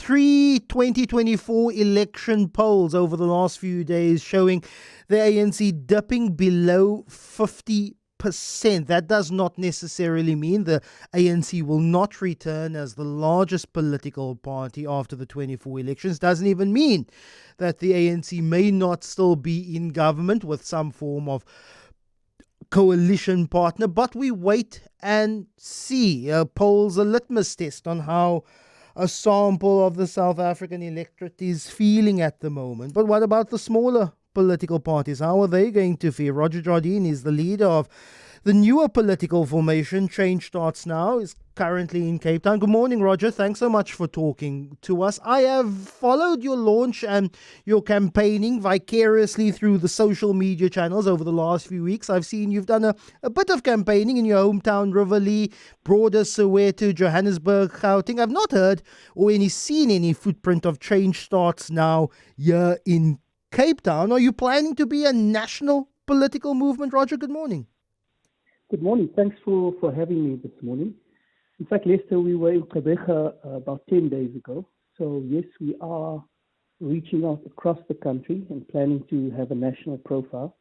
pre-2024 election polls over the last few days showing the ANC dipping below 50%. That does not necessarily mean the ANC will not return as the largest political party after the 24 elections. Doesn't even mean that the ANC may not still be in government with some form of coalition partner, but we wait and see. Polls a litmus test on how a sample of the South African electorate is feeling at the moment. But what about the smaller political parties? How are they going to fare? Roger Jardine is the leader of the newer political formation, Change Starts Now, is currently in Cape Town. Good morning, Roger. Thanks so much for talking to us. I have followed your launch and your campaigning vicariously through the social media channels over the last few weeks. I've seen you've done a bit of campaigning in your hometown, Riverlea, broader Soweto, Johannesburg, Gauteng. I've not heard or seen any footprint of Change Starts Now here in Cape Town. Are you planning to be a national political movement, Roger? Good morning. Good morning. Thanks for having me this morning. In fact, Lester, we were in Gqeberha about 10 days ago. So yes, we are reaching out across the country and planning to have a national profile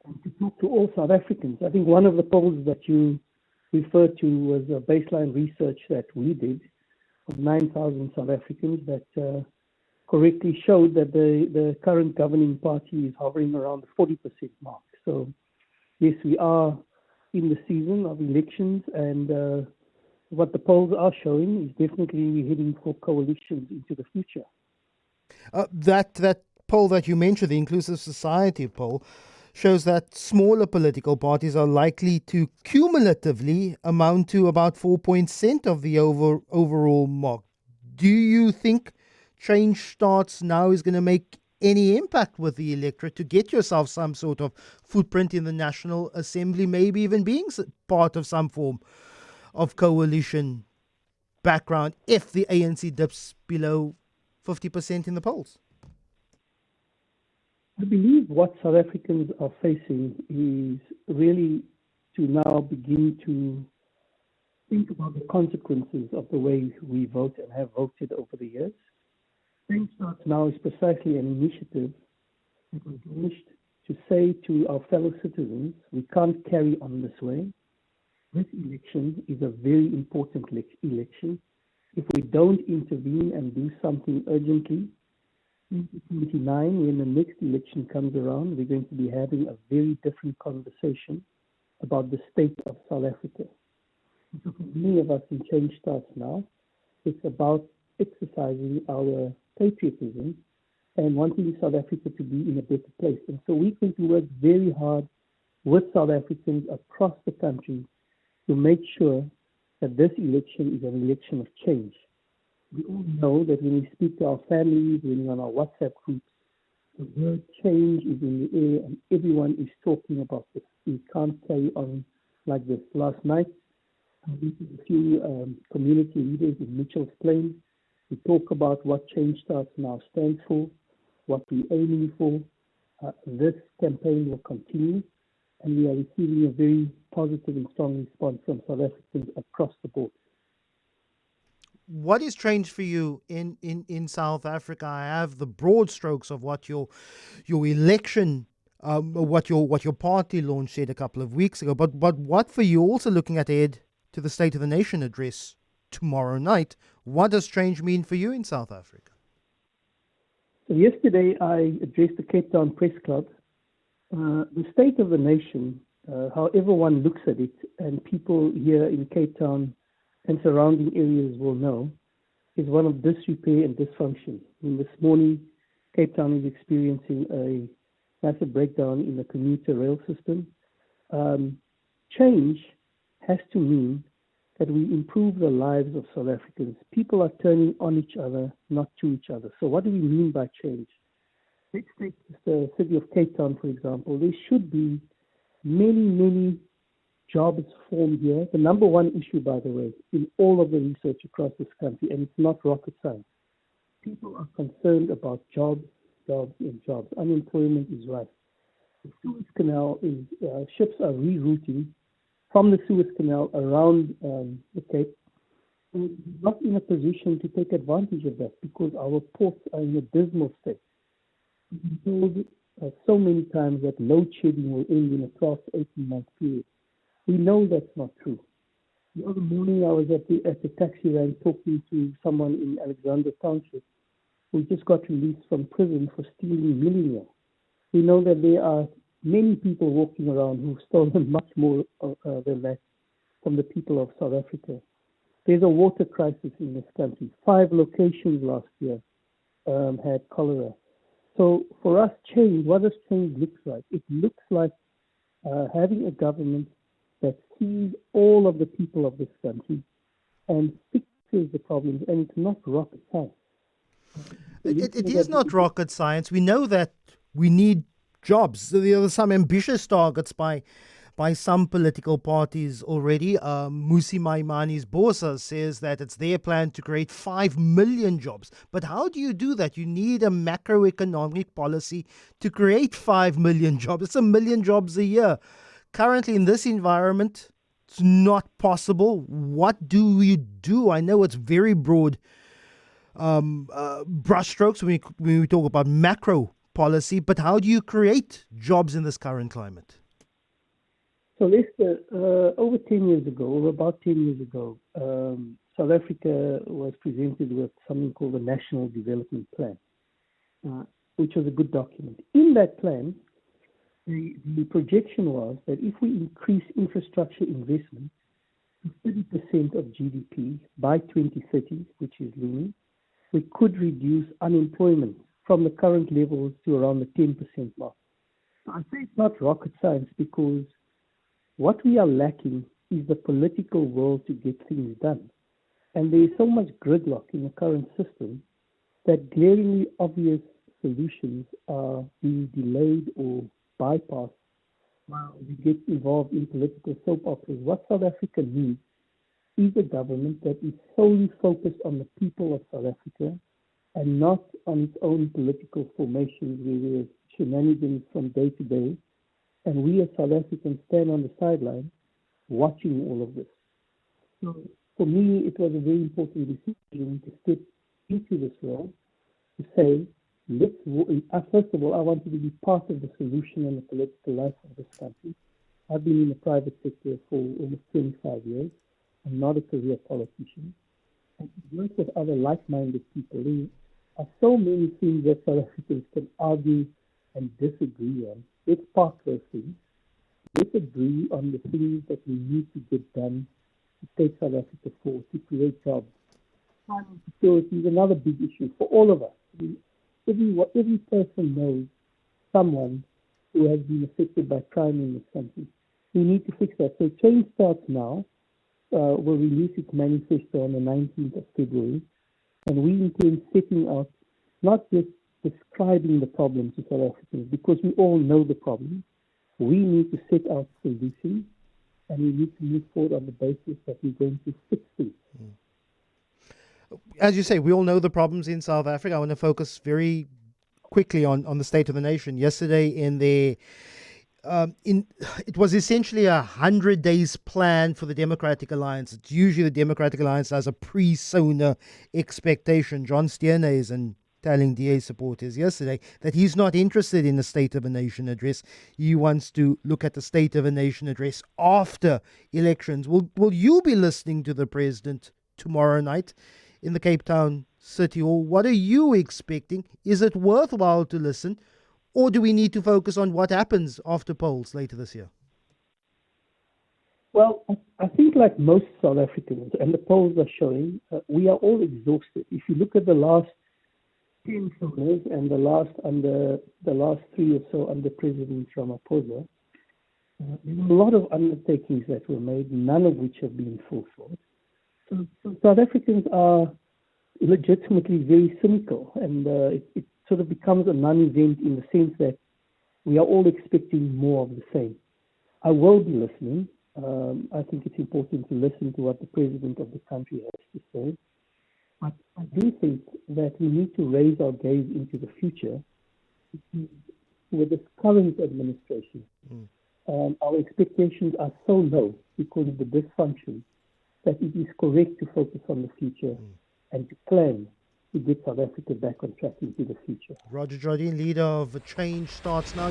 and to talk to all South Africans. I think one of the polls that you referred to was a baseline research that we did of 9,000 South Africans that correctly showed that the current governing party is hovering around the 40% mark. So yes, we are in the season of elections, and what the polls are showing is definitely we're heading for coalitions into the future. That poll that you mentioned, the Inclusive Society poll, shows that smaller political parties are likely to cumulatively amount to about 4% of the overall mark. Do you think Change Starts Now is going to make any impact with the electorate to get yourself some sort of footprint in the National Assembly, maybe even being part of some form of coalition background if the ANC dips below 50% in the polls? I believe what South Africans are facing is really to now begin to think about the consequences of the way we vote and have voted over the years. Change Starts Now is precisely an initiative that was launched to say to our fellow citizens, we can't carry on this way. This election is a very important election. If we don't intervene and do something urgently, 2029, when the next election comes around, we're going to be having a very different conversation about the state of South Africa. So for many of us in Change Starts Now, it's about exercising our patriotism and wanting South Africa to be in a better place. And so we're going to work very hard with South Africans across the country to make sure that this election is an election of change. We all know that when we speak to our families, when we're on our WhatsApp groups, the word change is in the air and everyone is talking about this. We can't carry on like this. Last night, I met with a few community leaders in Mitchell's Plain. We talk about what Change Starts Now stands for, what we're aiming for. This campaign will continue, and we are receiving a very positive and strong response from South Africans across the board. What is change for you in South Africa? I have the broad strokes of what your election, what your party launch said a couple of weeks ago. But what for you? Also looking ahead to the State of the Nation address tomorrow night. What does change mean for you in South Africa? So yesterday I addressed the Cape Town Press Club. The State of the Nation, however one looks at it, and people here in Cape Town and surrounding areas will know, is one of disrepair and dysfunction. This morning, Cape Town is experiencing a massive breakdown in the commuter rail system. Change has to mean that we improve the lives of South Africans. People are turning on each other, not to each other. So what do we mean by change? Let's take the city of Cape Town, for example. There should be many jobs formed here. The number one issue, by the way, in all of the research across this country, and it's not rocket science, people are concerned about jobs. Unemployment is rife. The Suez Canal is, ships are rerouting from the Suez Canal around the Cape And we're not in a position to take advantage of that because our ports are in a dismal state. We've been told so many times that load shedding will end in a 12 to 18-month period. We know that's not true. The other morning, I was at the taxi rank talking to someone in Alexander Township who just got released from prison for stealing millennia. We know that there are many people walking around who've stolen much more than that from the people of South Africa. There's a water crisis in this country. 5 locations last year had cholera. So for us, change, what does change look like? It looks like having a government that sees all of the people of this country and fixes the problems, and it's not rocket science. It is not rocket science. We know that we need jobs. So there are some ambitious targets by some political parties already. Musi Maimani's Bosa says that it's their plan to create 5 million jobs. But how do you do that? You need a macroeconomic policy to create 5 million jobs. It's 1 million jobs a year. Currently, in this environment, it's not possible. What do we do? I know it's very broad brushstrokes when we talk about macro policy, but how do you create jobs in this current climate? So, Lester, over 10 years ago, or about 10 years ago, South Africa was presented with something called the National Development Plan, which was a good document. In that plan, the projection was that if we increase infrastructure investment to 30% of GDP by 2030, which is looming, we could reduce unemployment from the current levels to around the 10% mark. So I say it's not rocket science because what we are lacking is the political will to get things done. And there is so much gridlock in the current system that glaringly obvious solutions are being delayed or bypassed while we get involved in political soap operas. What South Africa needs is a government that is solely focused on the people of South Africa and not on its own political formations where there's shenanigans from day to day. And we as South Africans stand on the sideline watching all of this. So for me, it was a very important decision to step into this role to say, first of all, I wanted to be part of the solution and the political life of this country. I've been in the private sector for almost 25 years. I'm not a career politician. And to work with other like-minded people, there are so many things that South Africans can argue and disagree on. Let's park those things. Let's agree on the things that we need to get done to take South Africa forward, to create jobs. Crime security is another big issue for all of us. I mean, every person knows someone who has been affected by crime in this country. We need to fix that. So change starts now. We'll release its manifesto on the 19th of February. And we intend setting out not just describing the problems to South Africans, because we all know the problems. We need to set out solutions, and we need to move forward on the basis that we're going to fix things. As you say, we all know the problems in South Africa. I want to focus very quickly on the state of the nation. Yesterday, it was essentially 100 days plan for the Democratic Alliance. It's usually the Democratic Alliance has a pre-SONA expectation. John Steenhuisen and telling DA supporters yesterday that he's not interested in the State of a Nation address. He wants to look at the State of a Nation address after elections. Will you be listening to the president tomorrow night in the Cape Town City Hall? What are you expecting? Is it worthwhile to listen? Or do we need to focus on what happens after polls later this year? Well, I think like most South Africans, and the polls are showing, we are all exhausted. If you look at the last 10 sonas and the last 3 or so under President Ramaphosa, there were a lot of undertakings that were made, none of which have been fulfilled. So South Africans are legitimately very cynical, and it sort of becomes a non-event in the sense that we are all expecting more of the same. I will be listening. I think it's important to listen to what the president of the country has to say. But I do think that we need to raise our gaze into the future. With this current administration, our expectations are so low because of the dysfunction that it is correct to focus on the future and to plan to get South Africa back on track into the future. Roger Jardine, leader of Change Starts Now.